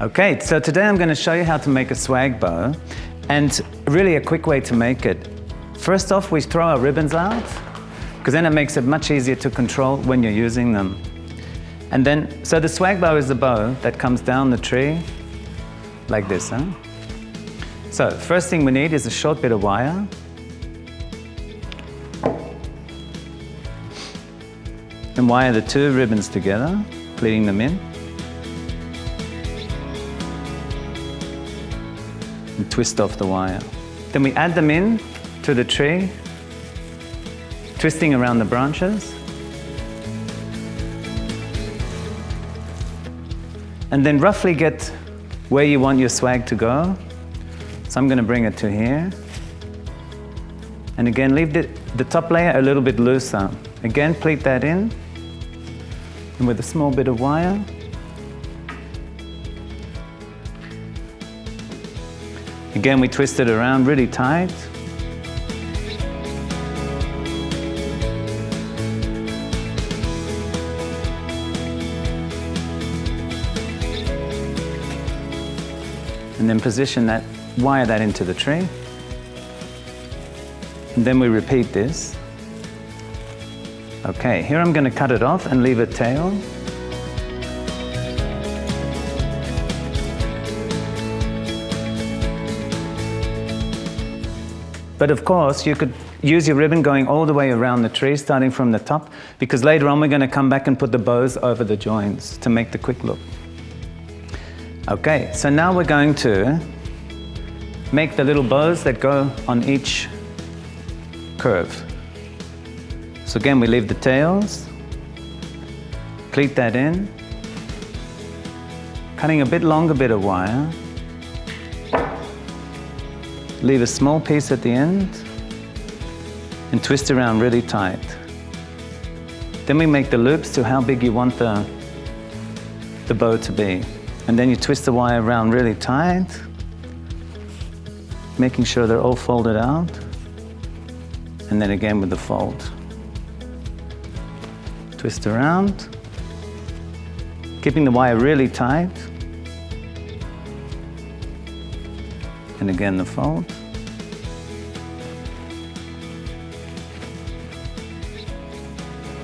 Okay, so today I'm going to show you how to make a swag bow, and really a quick way to make it. First off, we throw our ribbons out, because then it makes it much easier to control when you're using them. And then, so the swag bow is the bow that comes down the tree like this, huh? So first thing we need is a short bit of wire. And wire the two ribbons together, pleating them in. And twist off the wire. Then we add them in to the tree, twisting around the branches. And then roughly get where you want your swag to go. So I'm going to bring it to here. And again, leave the top layer a little bit looser. Again, pleat that in. And with a small bit of wire. Again, we twist it around really tight. And then position that, wire that into the tree. And then we repeat this. Okay, here I'm going to cut it off and leave a tail. But of course, you could use your ribbon going all the way around the tree, starting from the top, because later on we're going to come back and put the bows over the joins to make the quick look. Okay, so now we're going to make the little bows that go on each curve. So again, we leave the tails, pleat that in, cutting a bit longer bit of wire, leave a small piece at the end, and twist around really tight. Then we make the loops to how big you want the bow to be. And then you twist the wire around really tight, making sure they're all folded out. And then again with the fold. Twist around, keeping the wire really tight. And again the fold.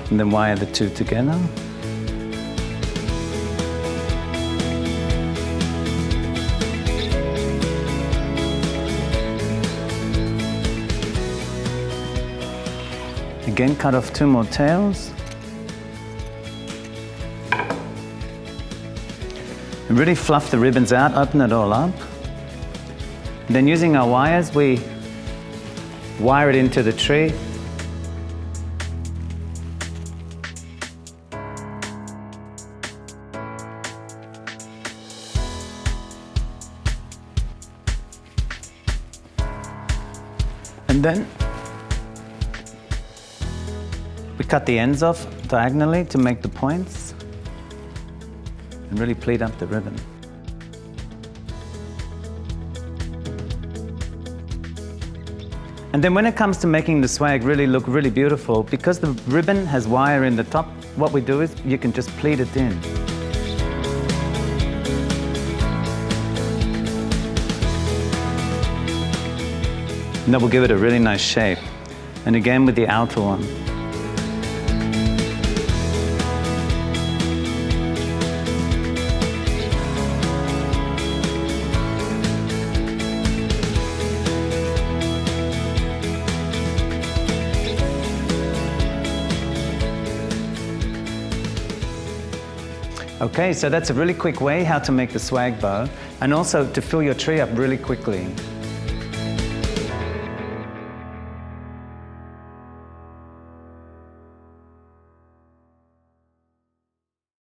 And then wire the two together. Again, cut off two more tails. And really fluff the ribbons out, open it all up. And then using our wires, we wire it into the tree. And then we cut the ends off diagonally to make the points and really pleat up the ribbon. And then when it comes to making the swag really look really beautiful, because the ribbon has wire in the top, what we do is you can just pleat it in. And that will give it a really nice shape. And again with the outer one. Okay, so that's a really quick way how to make the swag bow, and also to fill your tree up really quickly.